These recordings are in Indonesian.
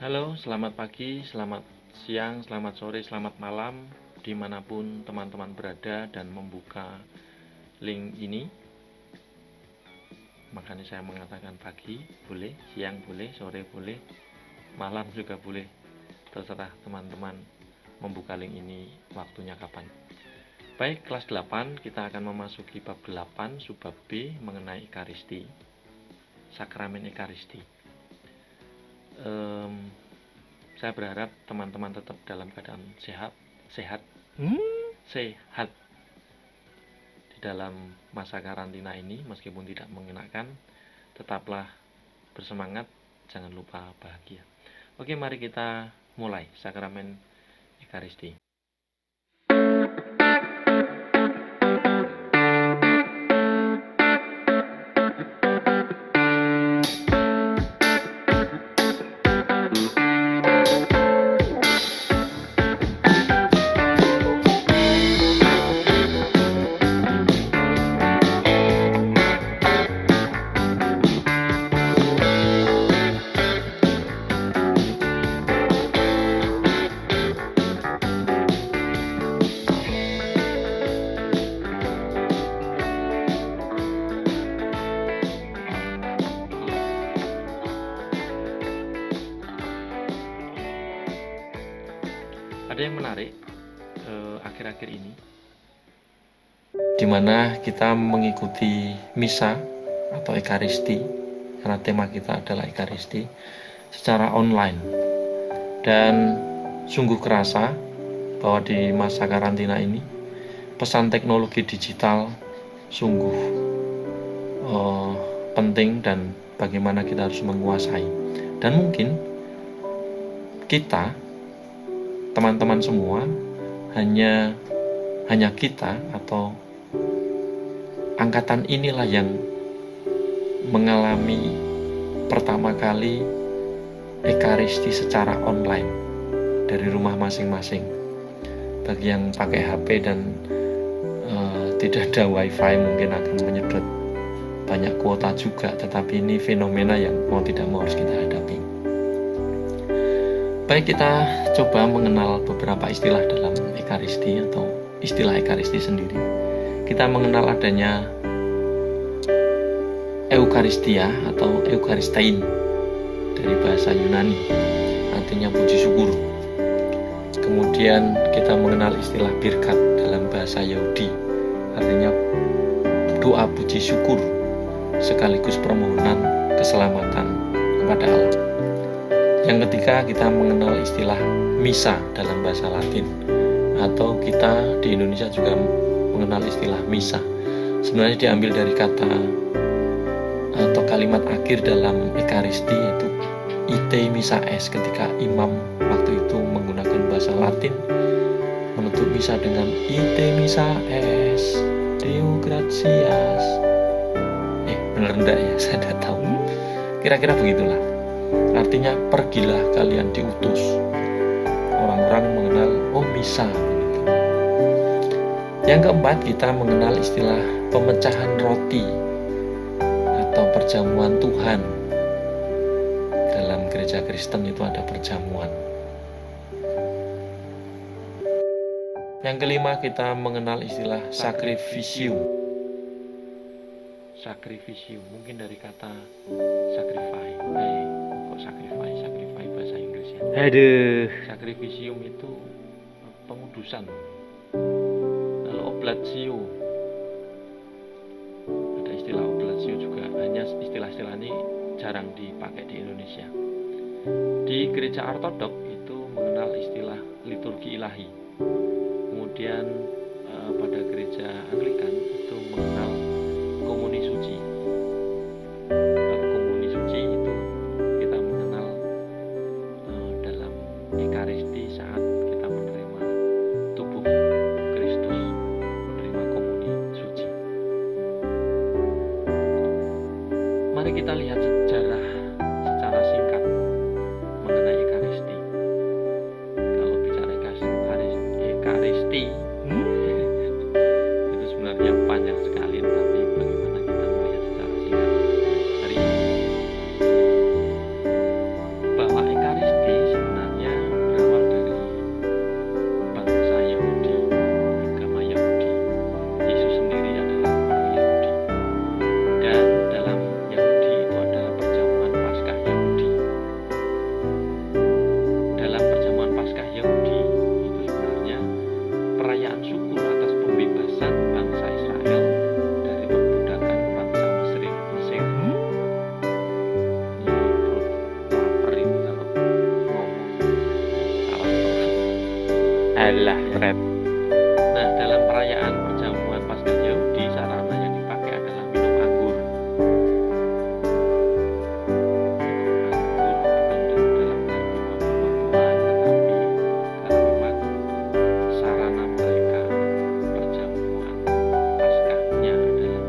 Halo, selamat pagi, selamat siang, selamat sore, selamat malam, dimanapun teman-teman berada dan membuka link ini. Makanya saya mengatakan pagi boleh, siang boleh, sore boleh, malam juga boleh. Terserah teman-teman membuka link ini waktunya kapan. Baik, kelas 8 kita akan memasuki bab 8 subbab B mengenai Ekaristi, sakramen Ekaristi. Saya berharap teman-teman tetap dalam keadaan sehat di dalam masa karantina ini. Meskipun tidak mengenakan, tetaplah bersemangat, jangan lupa bahagia. Oke, mari kita mulai sakramen Ekaristi. Ada yang menarik akhir-akhir ini, di mana kita mengikuti misa atau Ekaristi, karena tema kita adalah Ekaristi, secara online. Dan sungguh kerasa bahwa di masa karantina ini pesan teknologi digital sungguh penting dan bagaimana kita harus menguasai. Dan mungkin kita, teman-teman semua, hanya kita atau angkatan inilah yang mengalami pertama kali Ekaristi secara online dari rumah masing-masing. Bagi yang pakai HP dan tidak ada wifi mungkin akan menyedot banyak kuota juga, tetapi ini fenomena yang mau tidak mau harus kita hadapi. Baik, kita coba mengenal beberapa istilah dalam Ekaristi atau istilah Ekaristi sendiri. Kita mengenal adanya Eukaristia atau Eukaristein dari bahasa Yunani, artinya puji syukur. Kemudian kita mengenal istilah birkat dalam bahasa Yahudi, artinya doa puji syukur sekaligus permohonan keselamatan kepada Allah. Yang ketiga, kita mengenal istilah misa dalam bahasa Latin, atau kita di Indonesia juga mengenal istilah misa. Sebenarnya diambil dari kata atau kalimat akhir dalam Ekaristi, yaitu ite misa es, ketika imam waktu itu menggunakan bahasa Latin menutup misa dengan ite misa es Deo gratias. Benar enggak ya? Saya tidak tahu. Kira-kira begitulah. Artinya pergilah kalian diutus. Orang-orang mengenal misa. Yang keempat, kita mengenal istilah pemecahan roti atau perjamuan Tuhan. Dalam gereja Kristen itu ada perjamuan. Yang kelima, kita mengenal istilah sacrificium. Sacrificium mungkin dari kata sacrifice. Kok sacrifice bahasa Inggris ya? Aduh. Sacrificium itu pengudusan. Lalu oblatio, ada istilah oblatio juga, hanya istilah-istilah ini jarang dipakai di Indonesia. Di gereja Ortodok itu mengenal istilah liturgi ilahi. Kemudian pada gereja Anglikan itu mengenal komuni suci. Kalau komuni suci itu kita mengenal dalam Ekaristi saat kita menerima tubuh Kristus, menerima komuni suci. Mari kita lihat sejarah secara singkat mengenai Ekaristi. Kalau bicara Ekaristi itu sebenarnya panjang sekali, tapi bagaimana kita melihat secara Alah, Fred. Nah, dalam perayaan perjamuan Paskah Yahudi, sarana yang dipakai adalah minum anggur. Minum anggur bukan dalam arti mabuk-mabukan, tetapi karena memang sarana mereka perjamuan Paskahnya adalah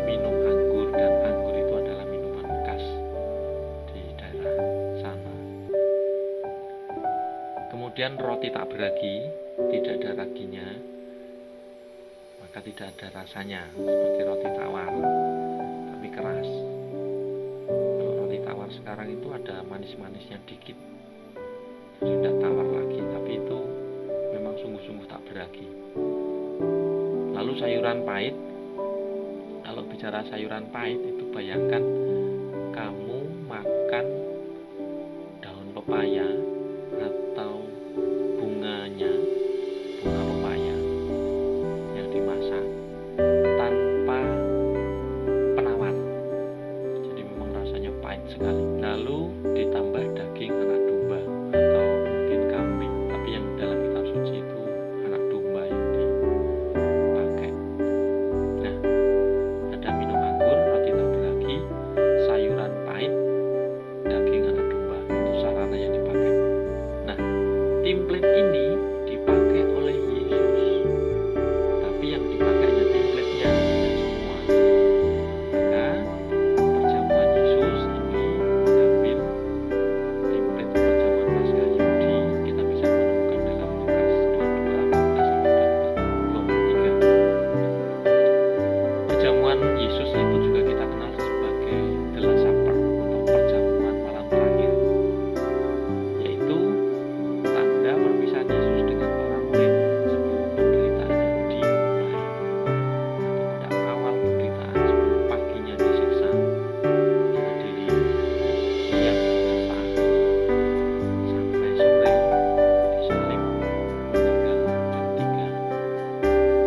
minum anggur, dan anggur itu adalah minuman khas di daerah sana. Kemudian roti tak beragi, tidak ada raginya, maka tidak ada rasanya, seperti roti tawar, tapi keras. Kalau roti tawar sekarang itu ada manis-manisnya dikit, jadi tidak tawar lagi, tapi itu memang sungguh-sungguh tak beragi. Lalu sayuran pahit, kalau bicara sayuran pahit itu bayangkan kamu makan daun pepaya atau bunganya, bunga pepaya yang dimasak tanpa penawar, jadi memang rasanya pahit sekali. Lalu ditambah daging anak domba atau mungkin kambing, tapi yang dalam kitab suci itu anak domba yang dipakai. Nah, ada minum anggur, roti tak beragi, sayuran pahit, daging anak domba, itu sarana yang dipakai. Nah, template ini dipakai oleh Yesus, tapi yang dipakai hanya template-nya, tidak semua. Maka perjamuan Yesus ini mengambil template perjamuan Paskah Yahudi, kita bisa menemukan dalam Lukas 22 ayat 1 sampai 23. Perjamuan Yesus itu juga kita kenal sebagai The Last Supper atau perjamuan malam terakhir, yaitu tanda perpisahan Yesus dengan para murid sebelum penderitaannya dimulai, atau pada awal penderitaan sebelum paginya disiksa, dihadiri siang masa sampai sore disalib, meninggal jam 3.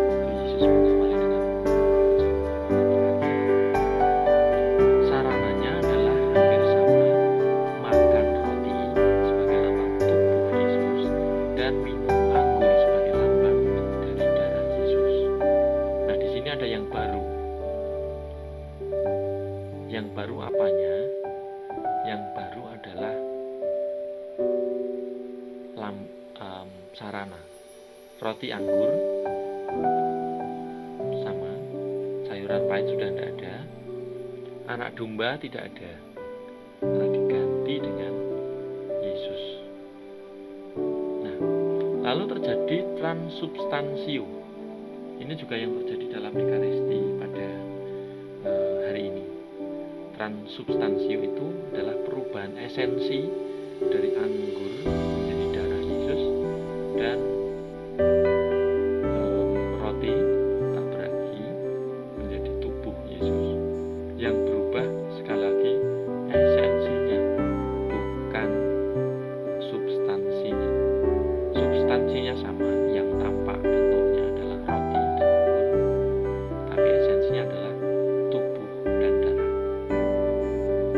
Itu Yesus mengawali dengan perjamuan malam terakhir. Sarananya adalah hampir sama, makan roti sebagai lambang tubuh Yesus dan minum anggur sebagai lambang dari darah Yesus. Nah, di sini ada yang baru. Yang baru apanya? Yang baru adalah sarana. Roti anggur sama, sayuran pahit sudah tidak ada, anak domba tidak ada, telah diganti dengan Yesus. Nah, lalu terjadi transubstansio. Ini juga yang terjadi dalam Ekaristi pada hari ini. Transubstansio itu adalah perubahan esensi dari anggur menjadi darah Yesus, dan roti tak beragi menjadi tubuh Yesus. Yang berubah sekali lagi esensinya, bukan substansinya. Substansinya sama, yang tampak bentuknya adalah roti dan anggur, tapi esensinya adalah tubuh dan darah.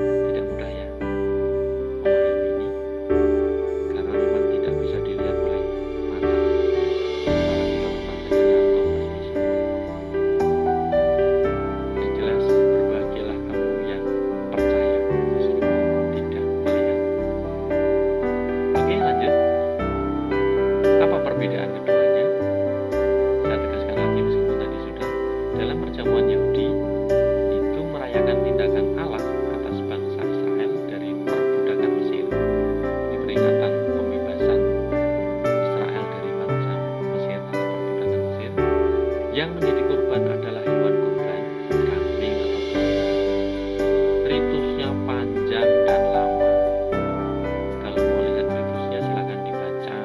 Tidak mudah ya memahami ini, karena memang tidak bisa dilihat oleh mata, apalagi kalau matanya ngantuk pasti bisa. Yang jelas, berbahagialah kamu yang percaya meskipun tidak melihat. Oke, lanjut. Apa perbedaan keduanya? Saya tegaskan lagi meskipun tadi sudah. Dalam perjamuan Yahudi itu merayakan tindakan Allah atas bangsa Israel dari perbudakan Mesir. Ini peringatan pembebasan Israel dari bangsa Mesir atau perbudakan Mesir. Yang menjadi korban adalah hewan kurban, kambing atau domba. Ritusnya panjang dan lama. Kalau mau lihat ritusnya silakan dibaca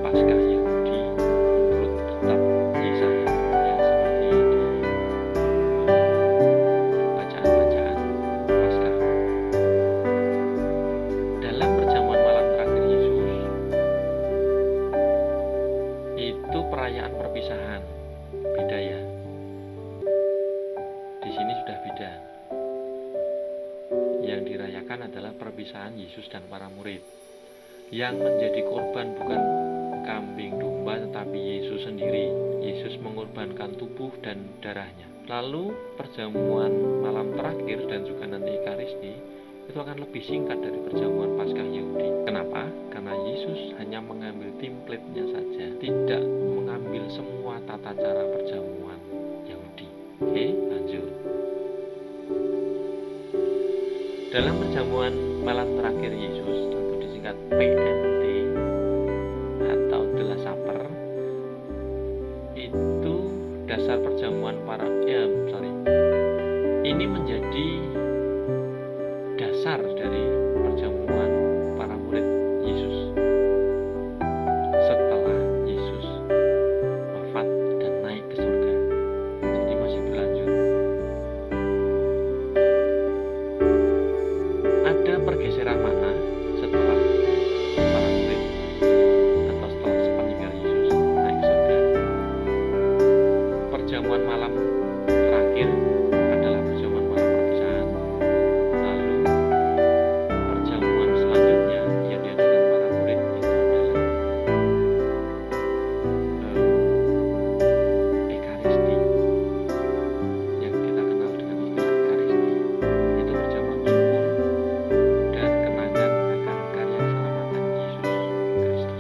Paskah Yahudi menurut kitab Yesaya, ya, seperti di bacaan-bacaan Paskah. Dalam perjamuan malam terakhir Yesus itu perayaan perpisahan, beda ya. Di sini sudah beda. Yang dirayakan adalah perpisahan Yesus dan para murid. Yang menjadi korban bukan kambing domba, tetapi Yesus sendiri. Yesus mengorbankan tubuh dan darahnya. Lalu perjamuan malam terakhir dan juga nanti Ekaristi itu akan lebih singkat dari perjamuan Paskah Yahudi. Kenapa? Karena Yesus hanya mengambil template-nya saja, tidak mengambil semua tata cara perjamuan Yahudi. Oke, lanjut. Dalam perjamuan malam terakhir Yesus, atau disingkat PMT atau The Last Supper, itu dasar perjamuan ini menjadi dasar dari perjamuan para murid Yesus setelah Yesus wafat dan naik ke surga. Jadi masih berlanjut. Ada pergeseran mana setelah para murid atau setelah sepeninggal Yesus naik ke surga? Perjamuan malam terakhir adalah perjamuan malam perpisahan. Lalu perjamuan selanjutnya yang diadakan para murid itu adalah Ekaristi, yang kita kenal dengan istilah Ekaristi. Itu perjamuan syukur dan kenangan akan karya keselamatan Yesus Kristus.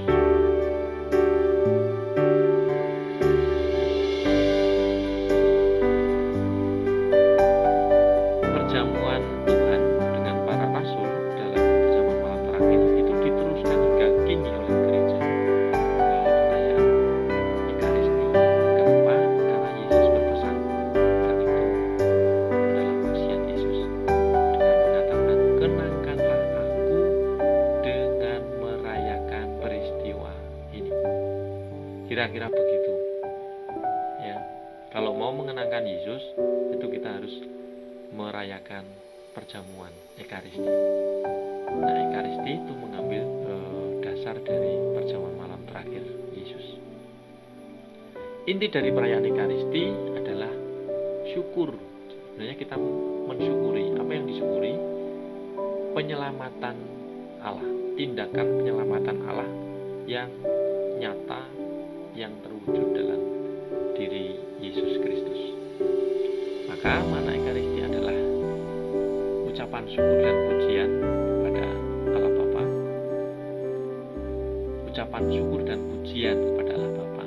Perjamuan Tuhan dengan para rasul dalam perjamuan malam terakhir itu diteruskan hingga kini oleh gereja melalui perayaan Ekaristi. Kenapa? Karena Yesus berpesan, dan itu adalah wasiat Yesus dengan mengatakan, kenangkanlah aku dengan merayakan peristiwa ini. Kira-kira begitu ya. Kalau mau mengenangkan Yesus, itu kita harus merayakan perjamuan Ekaristi. Nah, Ekaristi itu mengambil dasar dari perjamuan malam terakhir Yesus. Inti dari perayaan Ekaristi adalah syukur. Sebenarnya kita mensyukuri. Apa yang disyukuri? Penyelamatan Allah, tindakan penyelamatan Allah yang nyata, yang terwujud dalam diri Yesus Kristus. Maka makna Ekaristi adalah ucapan syukur dan pujian kepada Allah Bapa. Ucapan syukur dan pujian kepada Allah Bapa.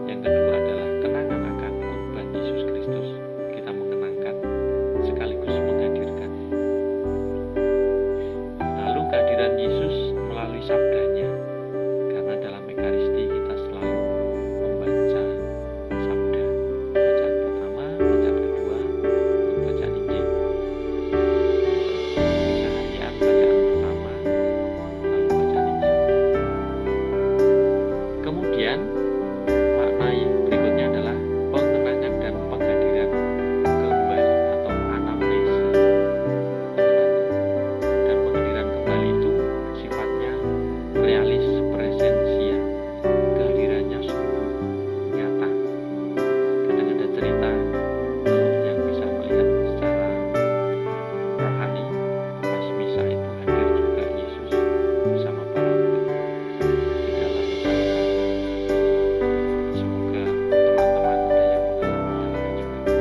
Yang kedua adalah kenangan akan kurban Yesus Kristus. Kita mengenangkan sekaligus menghadirkan. Lalu kehadiran Yesus melalui sabdanya. Karena dalam Ekaristi kita selalu membaca sabda. Bacaan pertama, bacaan kedua, lalu bacaan Injil. Misa harian, bacaan pertama, lalu bacaan Injil. Kemudian makna yang berikutnya adalah pengenangan dan penghadiran kembali atau anamnesa. Dan penghadiran kembali itu sifatnya realis presensia. Kehadirannya sungguh nyata. Kadang ada cerita yang bisa melihat secara rohani pas misa itu hadir juga Yesus bersama para murid di dalam misa pertama. Semoga teman-teman ada yang mengalami hal itu juga.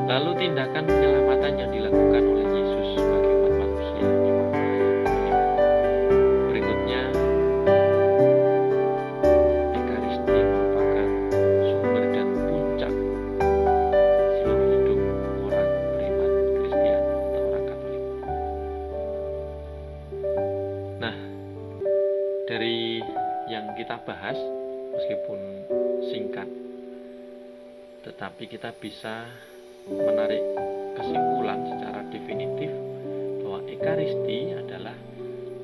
Lalu tindakan penyelamatan yang dilakukan oleh Yesus sebagai umat manusia di makna yang kelima. Berikutnya, Ekaristi merupakan sumber dan puncak seluruh hidup orang beriman Kristen atau orang Katolik. Nah, dari yang kita bahas, meskipun singkat, tetapi kita bisa menarik kesimpulan secara definitif bahwa Ekaristi adalah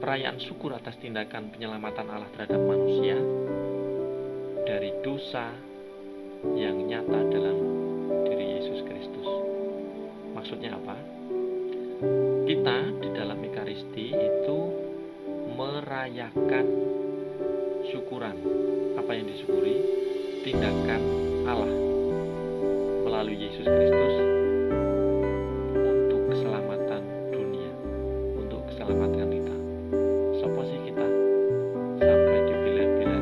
perayaan syukur atas tindakan penyelamatan Allah terhadap manusia dari dosa yang nyata dalam diri Yesus Kristus. Maksudnya apa? Kita di dalam Ekaristi itu merayakan syukuran. Apa yang disyukuri? Tindakan Allah melalui Yesus Kristus untuk keselamatan dunia, untuk keselamatan kita. Sopo sih kita sampai dibela-bela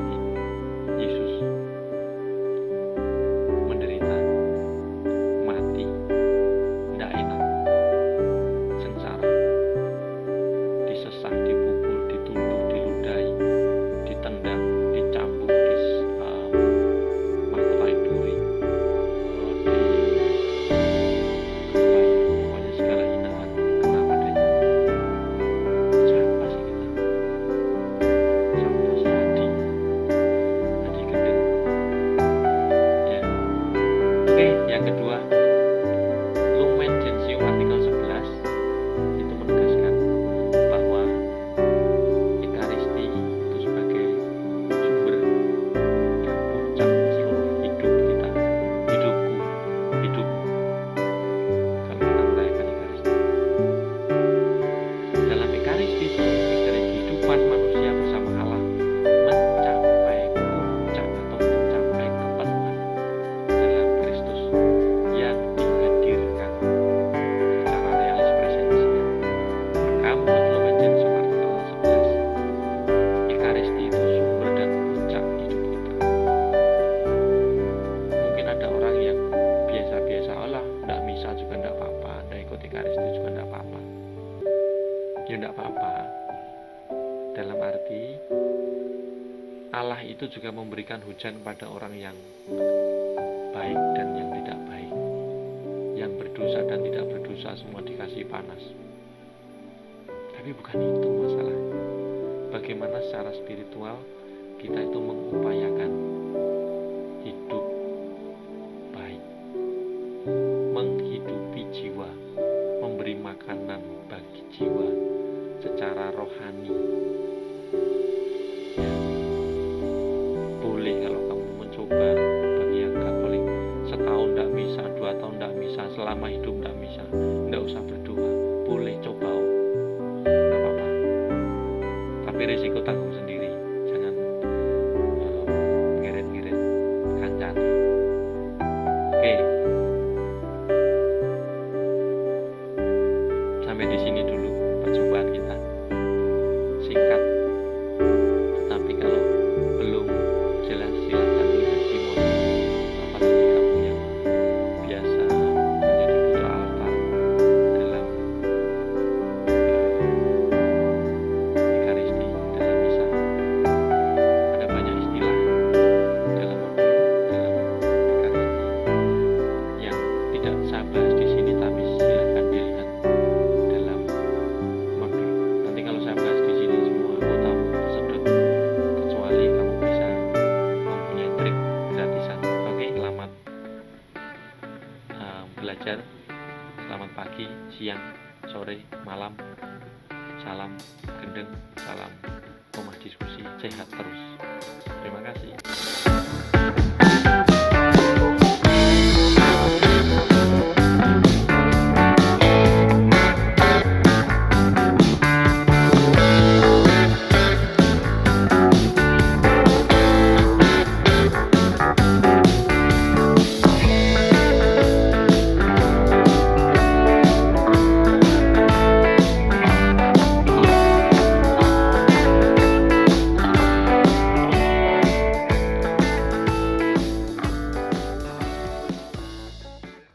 apa? Dalam arti Allah itu juga memberikan hujan pada orang yang baik dan yang tidak baik, yang berdosa dan tidak berdosa, semua dikasih panas. Tapi bukan itu masalahnya. Bagaimana secara spiritual kita itu mengupayakan hidup baik, menghidupi jiwa, memberi makanan bagi jiwa secara rohani. Ya, boleh kalau kamu mencoba. Bagi yang Katolik, setahun tidak bisa, 2 tahun tidak bisa, selama hidup tidak bisa, tidak usah berdoa. Boleh coba, tidak apa-apa. Tapi risiko tanggung sendiri. Jangan ngirit-ngirit kancane. Oke, sampai di sini dulu perjumpaan kita. Singkat, tapi kalau belum jelas silakan tulis di mood. Apalagi kamu yang biasa menjadi putra altar dalam Ekaristi, dalam misa. Ada banyak istilah dalam Ekaristi yang tidak saya bahas di sini, tapi silakan dilihat dalam modul. Nanti kalau saya bahas di sini semua otakmu tersedot, kecuali kamu bisa mempunyai trik gratisan. Oke, selamat belajar. Selamat pagi, siang, sore, malam. Salam gendeng, salam rumah diskusi, sehat terus. Terima kasih.